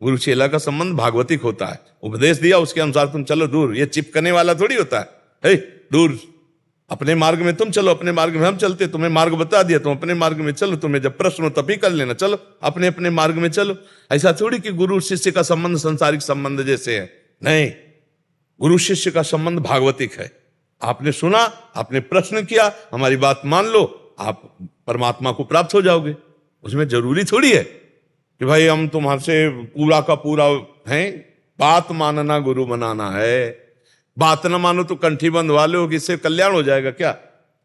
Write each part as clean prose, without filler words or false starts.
गुरु चेला का संबंध भागवतिक होता है। उपदेश दिया, उसके अनुसार तुम चलो दूर। ये चिपकने वाला थोड़ी होता है, दूर। अपने मार्ग में तुम चलो, अपने मार्ग में हम चलते। तुम्हें मार्ग बता दिया, तुम अपने मार्ग में चलो। तुम्हें जब प्रश्न हो तभी कर लेना, चलो अपने अपने मार्ग में चलो। ऐसा थोड़ी कि गुरु शिष्य का संबंध संसारिक संबंध जैसे है, नहीं। गुरु शिष्य का संबंध भागवतिक है। आपने सुना, आपने प्रश्न किया, हमारी बात मान लो, आप परमात्मा को प्राप्त हो जाओगे। उसमें जरूरी थोड़ी है कि भाई हम तुम्हारे से पूरा का पूरा है। बात मानना गुरु बनाना है। बात ना मानो तो कंठी बंधवा लो, कि इससे कल्याण हो जाएगा क्या?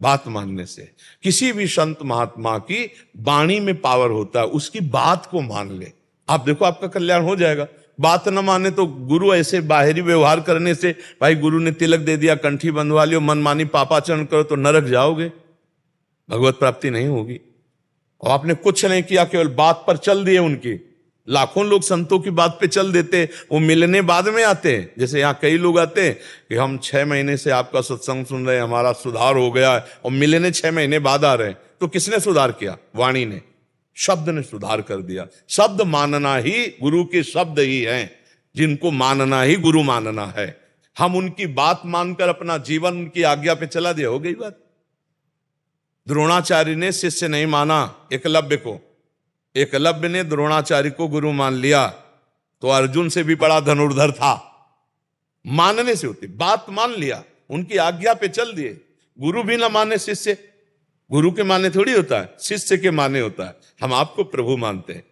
बात मानने से किसी भी संत महात्मा की वाणी में पावर होता है, उसकी बात को मान ले, आप देखो आपका कल्याण हो जाएगा। बात न माने तो गुरु ऐसे बाहरी व्यवहार करने से, भाई गुरु ने तिलक दे दिया, कंठी बंधवा लियो, मनमानी पापाचरण करो तो नरक जाओगे, भगवत प्राप्ति नहीं होगी। और आपने कुछ नहीं किया, केवल बात पर चल दिए उनकी। लाखों लोग संतों की बात पे चल देते, वो मिलने बाद में आते हैं। जैसे यहाँ कई लोग आते हैं कि हम 6 महीने से आपका सत्संग सुन रहे हैं, हमारा सुधार हो गया है, और मिलने 6 महीने बाद आ रहे हैं। तो किसने सुधार किया? वाणी ने, शब्द ने सुधार कर दिया। शब्द मानना ही गुरु के शब्द ही हैं, जिनको मानना ही गुरु मानना है। हम उनकी बात मानकर अपना जीवन उनकी आज्ञा पे चला दिया, हो गई बात। द्रोणाचार्य ने शिष्य नहीं माना एकलव्य को, एकलव्य ने द्रोणाचार्य को गुरु मान लिया, तो अर्जुन से भी बड़ा धनुर्धर था। मानने से होती, बात मान लिया, उनकी आज्ञा पे चल दिए। गुरु भी ना माने शिष्य, गुरु के माने थोड़ी होता है, शिष्य के माने होता है। हम आपको प्रभु मानते हैं,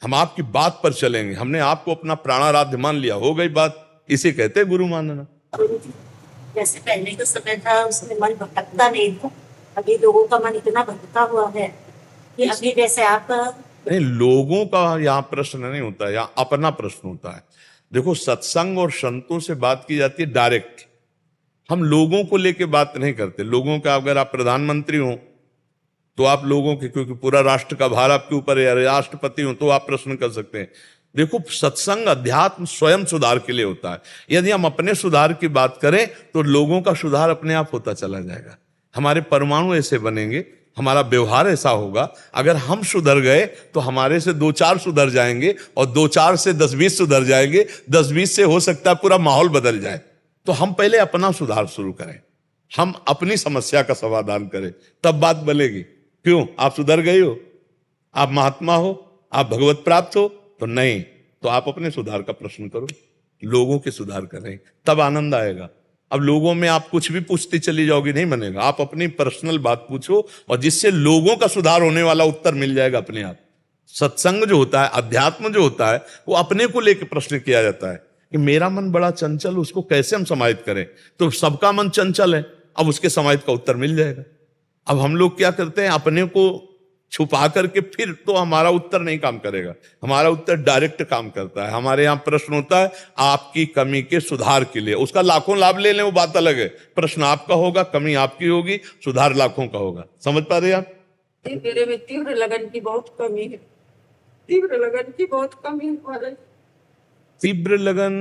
हम आपकी बात पर चलेंगे, हमने आपको अपना प्राणाराध्य मान लिया, हो गई बात। इसे कहते हैं गुरु मानना। जैसे पहले का समय था, उसमें मन भटकता नहीं था। अभी लोगों का मन इतना भटका हुआ है कि अभी जैसे आप नहीं, लोगों का यहाँ प्रश्न नहीं होता है, यहाँ अपना प्रश्न होता है। देखो, सत्संग और संतों से बात की जाती है डायरेक्ट। हम लोगों को लेके बात नहीं करते। लोगों का, अगर आप प्रधानमंत्री हो तो आप लोगों के, क्योंकि पूरा राष्ट्र का भार आपके ऊपर है, राष्ट्रपति हो तो आप प्रश्न कर सकते हैं। देखो, सत्संग अध्यात्म स्वयं सुधार के लिए होता है। यदि हम अपने सुधार की बात करें तो लोगों का सुधार अपने आप होता चला जाएगा। हमारे परमाणु ऐसे बनेंगे, हमारा व्यवहार ऐसा होगा। अगर हम सुधर गए तो हमारे से 2-4 सुधर जाएंगे, और 2-4 से 10-20 सुधर जाएंगे, 10-20 से हो सकता है पूरा माहौल बदल जाए। तो हम पहले अपना सुधार शुरू करें, हम अपनी समस्या का समाधान करें, तब बात बनेगी। क्यों? आप सुधर गए हो, आप महात्मा हो, आप भगवत प्राप्त हो? तो नहीं, तो आप अपने सुधार का प्रश्न करो, लोगों के सुधार करें, तब आनंद आएगा। अब लोगों में आप कुछ भी पूछती चली जाओगी, नहीं बनेगा। आप अपनी पर्सनल बात पूछो, और जिससे लोगों का सुधार होने वाला उत्तर मिल जाएगा अपने आप। सत्संग जो होता है, अध्यात्म जो होता है, वो अपने को लेकर प्रश्न किया जाता है कि मेरा मन बड़ा चंचल, उसको कैसे हम समाहित करें? तो सबका मन चंचल है, अब उसके समाहित का उत्तर मिल जाएगा। अब हम लोग क्या करते हैं, अपने को छुपा करके, फिर तो हमारा उत्तर नहीं काम करेगा। हमारा उत्तर डायरेक्ट काम करता है। हमारे यहाँ प्रश्न होता है आपकी कमी के सुधार के लिए, उसका लाखों लाभ ले लें, वो बात अलग है। प्रश्न आपका होगा, कमी आपकी होगी, सुधार लाखों का होगा। समझ पा रहे हैं आप? मेरे में तीव्र लगन की बहुत कमी है, तीव्र लगन की बहुत कमी है। तीव्र लगन,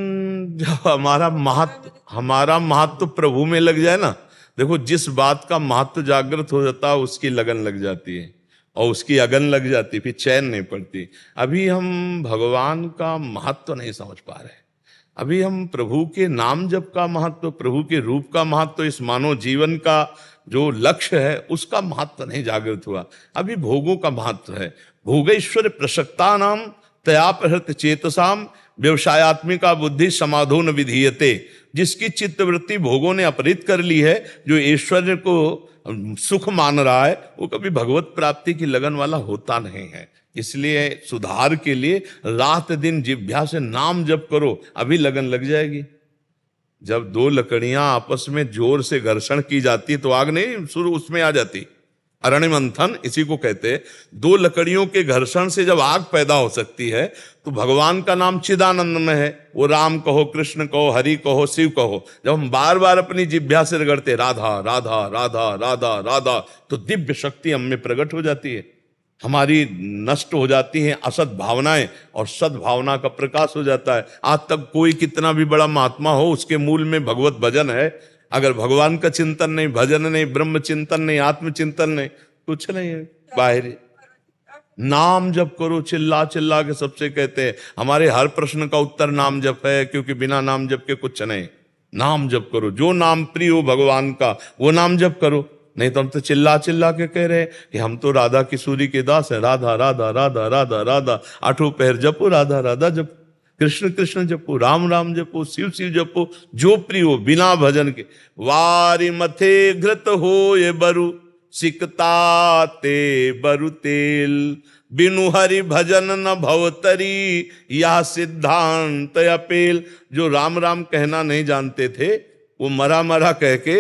जो हमारा महत्व प्रभु में लग जाए ना। देखो, जिस बात का महत्व जागृत हो जाता है उसकी लगन लग जाती है, और उसकी अगन लग जाती, फिर चैन नहीं पड़ती। अभी हम भगवान का महत्व नहीं समझ पा रहे। अभी हम प्रभु के नाम जप का महत्व, प्रभु के रूप का महत्व, इस मानव जीवन का जो लक्ष्य है उसका महत्व नहीं जागृत हुआ। अभी भोगों का महत्व है। भोगैश्वर्य प्रसक्ता नाम तया प्रहृत चेतसाम व्यवसायत्मिका बुद्धि समाधो न विधीयते। जिसकी चित्तवृत्ति भोगों ने अपहृत कर ली है, जो ऐश्वर्य को सुख मान रहा है, वो कभी भगवत प्राप्ति की लगन वाला होता नहीं है। इसलिए सुधार के लिए रात दिन जिह्वा से नाम जप करो, अभी लगन लग जाएगी। जब 2 लकड़ियां आपस में जोर से घर्षण की जाती तो आग नहीं शुरू उसमें आ जाती। अरण्य मंथन इसी को कहते हैं। 2 लकड़ियों के घर्षण से जब आग पैदा हो सकती है, तो भगवान का नाम चिदानंद में है। वो राम कहो, कृष्ण कहो, हरि कहो, शिव कहो, जब हम बार बार अपनी जिह्वा से रगड़ते राधा राधा राधा राधा राधा, तो दिव्य शक्ति हम में प्रकट हो जाती है। हमारी नष्ट हो जाती हैं असत भावनाएं, और सद्भावना का प्रकाश हो जाता है। आज तक कोई कितना भी बड़ा महात्मा हो, उसके मूल में भगवत भजन है। अगर भगवान का चिंतन नहीं, भजन नहीं, ब्रह्म चिंतन नहीं, आत्म चिंतन नहीं, कुछ नहीं है। बाहरी नाम जप करो, चिल्ला चिल्ला के सबसे कहते हैं। हमारे हर प्रश्न का उत्तर नाम जप है, क्योंकि बिना नाम जप के कुछ नहीं। नाम जप करो, जो नाम प्रिय हो भगवान का वो नाम जप करो। नहीं तो हम तो चिल्ला चिल्ला के कह रहे हैं कि हम तो राधा किशोरी के दास हैं, राधा राधा राधा राधा राधा, आठों पैर जपो राधा राधा जपो, कृष्ण कृष्ण जपो, राम राम जपो, शिव शिव जपो, जो प्रिय हो बिना भजन के। वारी मथे घृत हो ये बरु, सिकता ते बरु तेल, बिनु हरि भजन न भवतरी, या सिद्धांत अपेल। जो राम राम कहना नहीं जानते थे वो मरा मरा कह के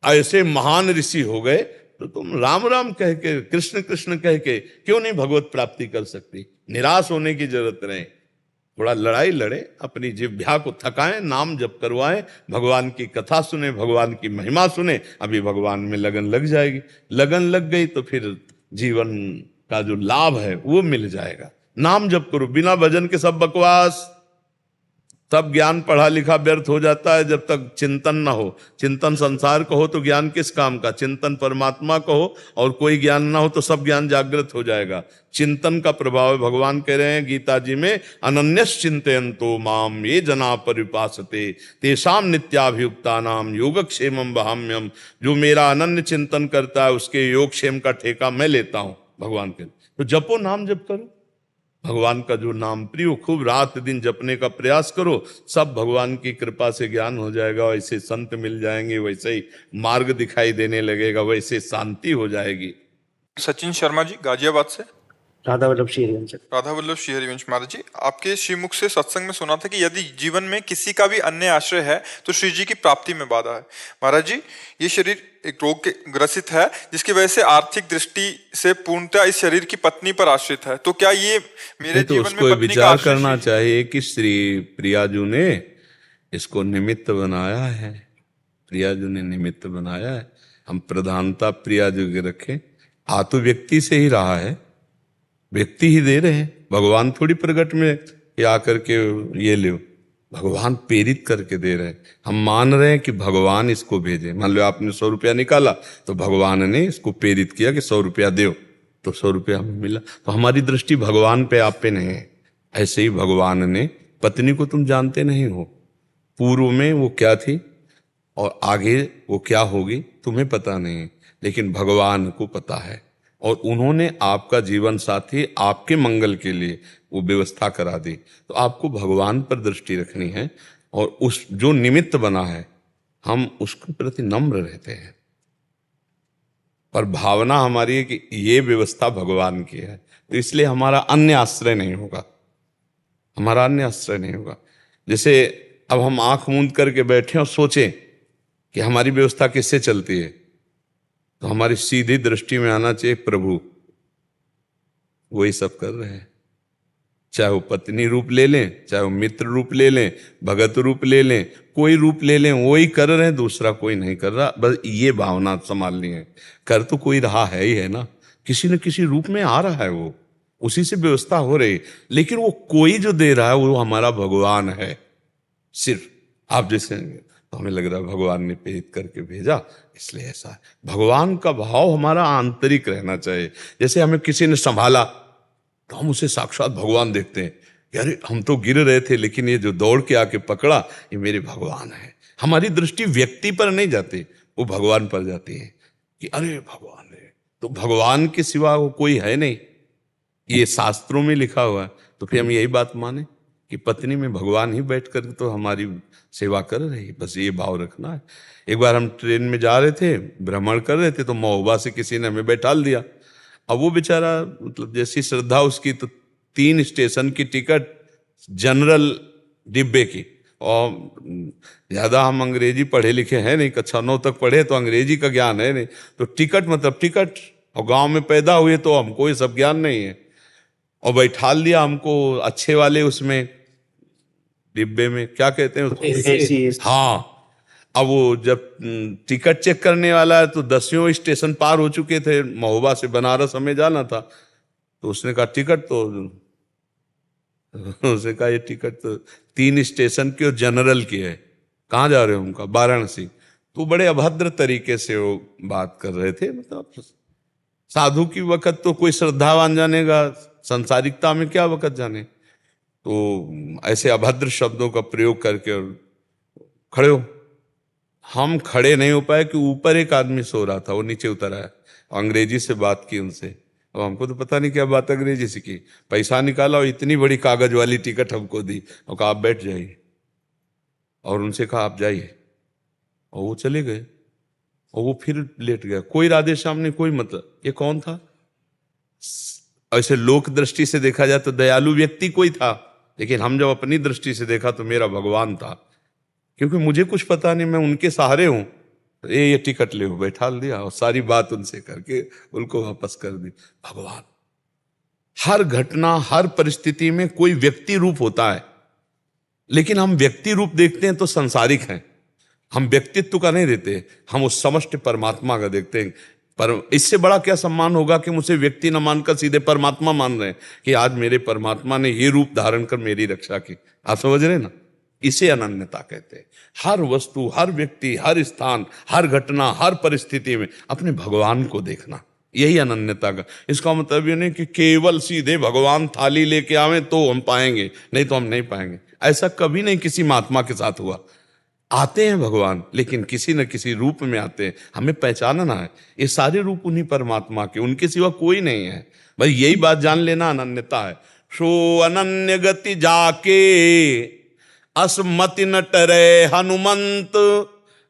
ऐसे महान ऋषि हो गए, तो तुम राम राम कह के, कृष्ण कृष्ण कह के क्यों नहीं भगवत प्राप्ति कर सकती? निराश होने की जरूरत नहीं, थोड़ा लड़ाई लड़े, अपनी जिह्वा को थकाएं, नाम जप करवाएं, भगवान की कथा सुने, भगवान की महिमा सुने, अभी भगवान में लगन लग जाएगी। लगन लग गई तो फिर जीवन का जो लाभ है वो मिल जाएगा। नाम जप करो, बिना भजन के सब बकवास। तब ज्ञान पढ़ा लिखा व्यर्थ हो जाता है जब तक चिंतन ना हो। चिंतन संसार का हो तो ज्ञान किस काम का? चिंतन परमात्मा का हो और कोई ज्ञान ना हो तो सब ज्ञान जागृत हो जाएगा। चिंतन का प्रभाव है। भगवान कह रहे हैं गीता जी में, अनन्यस चिंतयन्तो माम ये जना परिपासते तेषाम नित्याभियुक्तानाम योगक्षेमम वहाम्यम। जो मेरा अनन्य चिंतन करता है उसके योगक्षेम का ठेका मैं लेता हूं, भगवान के। तो जपो, नाम जप करो, भगवान का जो नाम प्रिय, खूब रात दिन जपने का प्रयास करो, सब भगवान की कृपा से ज्ञान हो जाएगा। वैसे संत मिल जाएंगे, वैसे ही मार्ग दिखाई देने लगेगा, वैसे शांति हो जाएगी। सचिन शर्मा जी गाजियाबाद से। राधा वल्लभ श्री हरिवंश। राधा वल्लभ श्री हरिवंश महाराज जी, आपके श्रीमुख से सत्संग में सुना था कि यदि जीवन में किसी का भी अन्य आश्रय है तो श्री जी की प्राप्ति में बाधा है। महाराज जी, ये शरीर एक रोग के ग्रसित है जिसकी वजह से आर्थिक दृष्टि से पूर्णतः इस शरीर की पत्नी पर आश्रित है, तो क्या ये मेरे तो जीवन उसको में पत्नी का विचार आश्रय करना चाहिए कि श्री प्रियाजू ने इसको निमित्त बनाया है, प्रियाजू ने निमित्त बनाया है। हम प्रधानता प्रियाजू के रखें। आ तो व्यक्ति से ही रहा है, व्यक्ति ही दे रहे हैं, भगवान थोड़ी प्रगट में या करके ये ले, भगवान प्रेरित करके दे रहे हैं। हम मान रहे हैं कि भगवान इसको भेजे। मान लो आपने 100 रुपया निकाला तो भगवान ने इसको प्रेरित किया कि 100 रुपया दो, तो 100 रुपया हमें मिला। तो हमारी दृष्टि भगवान पे, आप पे नहीं है। ऐसे ही भगवान ने, पत्नी को तुम जानते नहीं हो, पूर्व में वो क्या थी और आगे वो क्या होगी तुम्हें पता नहीं है, लेकिन भगवान को पता है। और उन्होंने आपका जीवन साथी आपके मंगल के लिए वो व्यवस्था करा दी। तो आपको भगवान पर दृष्टि रखनी है और उस जो निमित्त बना है हम उसके प्रति नम्र रहते हैं। पर भावना हमारी है कि ये व्यवस्था भगवान की है, तो इसलिए हमारा अन्य आश्रय नहीं होगा, हमारा अन्य आश्रय नहीं होगा। जैसे अब हम आंख मूंद करके बैठे और सोचें कि हमारी व्यवस्था किससे चलती है, तो हमारी सीधी दृष्टि में आना चाहिए प्रभु वही सब कर रहे हैं। चाहे वो पत्नी रूप ले लें, चाहे वो मित्र रूप ले लें, भगत रूप ले लें, कोई रूप ले लें, वही कर रहे हैं, दूसरा कोई नहीं कर रहा। बस ये भावना संभालनी है। कर तो कोई रहा है ही है ना, किसी न किसी रूप में आ रहा है, वो उसी से व्यवस्था हो रही। लेकिन वो कोई जो दे रहा है वो हमारा भगवान है। सिर्फ आप जैसे तो हमें लग रहा है भगवान ने प्रेरित करके भेजा, इसलिए ऐसा है। भगवान का भाव हमारा आंतरिक रहना चाहिए। जैसे हमें किसी ने संभाला तो हम उसे साक्षात भगवान देखते हैं कि अरे हम तो गिर रहे थे, लेकिन ये जो दौड़ के आके पकड़ा ये मेरे भगवान है। हमारी दृष्टि व्यक्ति पर नहीं जाती, वो भगवान पर जाती है कि अरे भगवान है, तो भगवान के सिवा वो कोई है नहीं, ये शास्त्रों में लिखा हुआ है। तो फिर हम यही बात माने कि पत्नी में भगवान ही बैठ कर तो हमारी सेवा कर रही है। बस ये भाव रखना है। एक बार हम ट्रेन में जा रहे थे, भ्रमण कर रहे थे, तो महोबा से किसी ने हमें बैठाल दिया। अब वो बेचारा, मतलब जैसी श्रद्धा उसकी, तो 3 स्टेशन की टिकट जनरल डिब्बे की, और ज़्यादा हम अंग्रेजी पढ़े लिखे हैं नहीं, कक्षा 9 तक पढ़े तो अंग्रेजी का ज्ञान है नहीं, तो टिकट मतलब टिकट, और गांव में पैदा हुए तो हमको ये सब ज्ञान नहीं है। और बैठाल दिया हमको अच्छे वाले उसमें डिब्बे में, क्या कहते हैं उसको, हाँ। अब वो जब टिकट चेक करने वाला है तो 10वें स्टेशन पार हो चुके थे, महोबा से बनारस हमें जाना था। तो उसने कहा टिकट, तो उसने कहा ये टिकट तो 3 स्टेशन की और जनरल की है, कहाँ जा रहे हो? उनका वाराणसी। तो बड़े अभद्र तरीके से वो बात कर रहे थे, मतलब साधु की वक़्त तो कोई श्रद्धावान जानेगा, संसारिकता में क्या वक़्त जाने। तो ऐसे अभद्र शब्दों का प्रयोग करके और खड़े हो। हम खड़े नहीं हो पाए कि ऊपर एक आदमी सो रहा था, वो नीचे उतर आया, अंग्रेजी से बात की उनसे। अब हमको तो पता नहीं क्या बात अंग्रेजी से की, पैसा निकाला और इतनी बड़ी कागज वाली टिकट हमको दी और कहा आप बैठ जाइए, और उनसे कहा आप जाइए, और वो चले गए। और वो फिर लेट गया, कोई राधे श्याम नहीं, कोई मतलब। ये कौन था? ऐसे लोक दृष्टि से देखा जाए तो दयालु व्यक्ति कोई था, लेकिन हम जब अपनी दृष्टि से देखा तो मेरा भगवान था। क्योंकि मुझे कुछ पता नहीं, मैं उनके सहारे हूं। ये टिकट ले, बैठा दिया और सारी बात उनसे करके उनको वापस कर दी। भगवान हर घटना, हर परिस्थिति में कोई व्यक्ति रूप होता है, लेकिन हम व्यक्ति रूप देखते हैं तो संसारिक हैं। हम व्यक्तित्व का नहीं देते, हम उस समष्टि परमात्मा का देखते हैं। पर इससे बड़ा क्या सम्मान होगा कि मुझे व्यक्ति न मानकर सीधे परमात्मा मान रहे हैं कि आज मेरे परमात्मा ने ये रूप धारण कर मेरी रक्षा की। आप समझ रहे ना? इसे अनन्यता कहते हैं। हर वस्तु, हर व्यक्ति, हर स्थान, हर घटना, हर परिस्थिति में अपने भगवान को देखना, यही अनन्यता का। इसका मतलब ये नहीं कि केवल सीधे भगवान थाली लेके आवे तो हम पाएंगे, नहीं तो हम नहीं पाएंगे। ऐसा कभी नहीं किसी महात्मा के साथ हुआ। आते हैं भगवान, लेकिन किसी न किसी रूप में आते हैं, हमें पहचानना है ये सारे रूप उन्हीं परमात्मा के, उनके सिवा कोई नहीं है। भाई यही बात जान लेना अनन्यता है। सो अनन्य गति जाके असमति न टरे हनुमंत,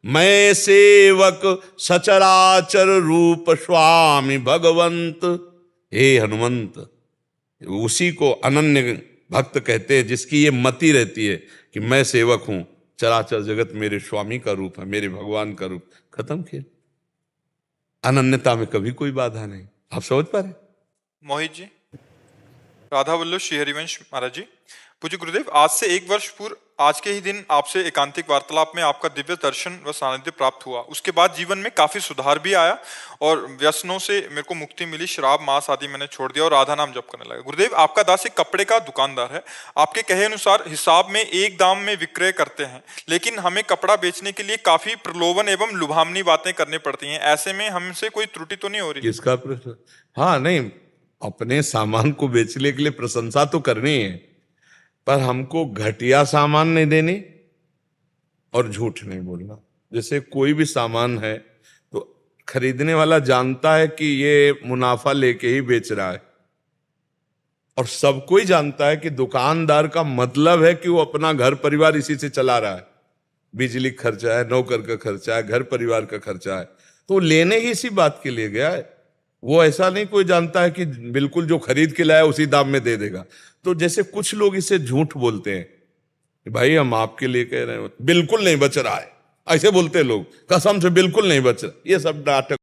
मैं सेवक सचराचर रूप स्वामी भगवंत। हे हनुमंत, उसी को अनन्य भक्त कहते हैं जिसकी ये मति रहती है कि मैं सेवक हूं, चराचर जगत मेरे स्वामी का रूप है, मेरे भगवान का रूप। खत्म खेल। अनन्यता में कभी कोई बाधा नहीं। आप समझ पा रहे? मोहित जी, राधा वल्लभ श्री हरिवंश महाराज जी, पूज्य गुरुदेव, आज से 1 वर्ष पूर्व आज के ही दिन आपसे एकांतिक वार्तालाप में आपका दिव्य दर्शन व सानिध्य प्राप्त हुआ। उसके बाद जीवन में काफी सुधार भी आया और व्यसनों से मेरे को मुक्ति मिली। शराब, मांस आदि मैंने छोड़ दिया और राधा नाम जप करने लगा। गुरुदेव, आपका दास एक कपड़े का दुकानदार है। आपके कहे अनुसार हिसाब में एक दाम में विक्रय करते हैं, लेकिन हमें कपड़ा बेचने के लिए काफी प्रलोभन एवं लुभावनी बातें करनी पड़ती हैं। ऐसे में हमसे कोई त्रुटि तो नहीं हो रही? किसका प्रश्न? हाँ, नहीं, अपने सामान को बेचने के लिए प्रशंसा तो करनी है, पर हमको घटिया सामान नहीं देनी और झूठ नहीं बोलना। जैसे कोई भी सामान है तो खरीदने वाला जानता है कि ये मुनाफा लेके ही बेच रहा है, और सब कोई जानता है कि दुकानदार का मतलब है कि वो अपना घर परिवार इसी से चला रहा है। बिजली खर्चा है, नौकर का खर्चा है, घर परिवार का खर्चा है, तो लेने ही इसी बात के लिए गया है। वो ऐसा नहीं कोई जानता है कि बिल्कुल जो खरीद के लाया उसी दाम में दे देगा। तो जैसे कुछ लोग इसे झूठ बोलते हैं कि भाई हम आपके लिए कह रहे हैं, बिल्कुल नहीं बच रहा है, ऐसे बोलते हैं लोग, कसम से बिल्कुल नहीं बच रहा। ये सब नाटक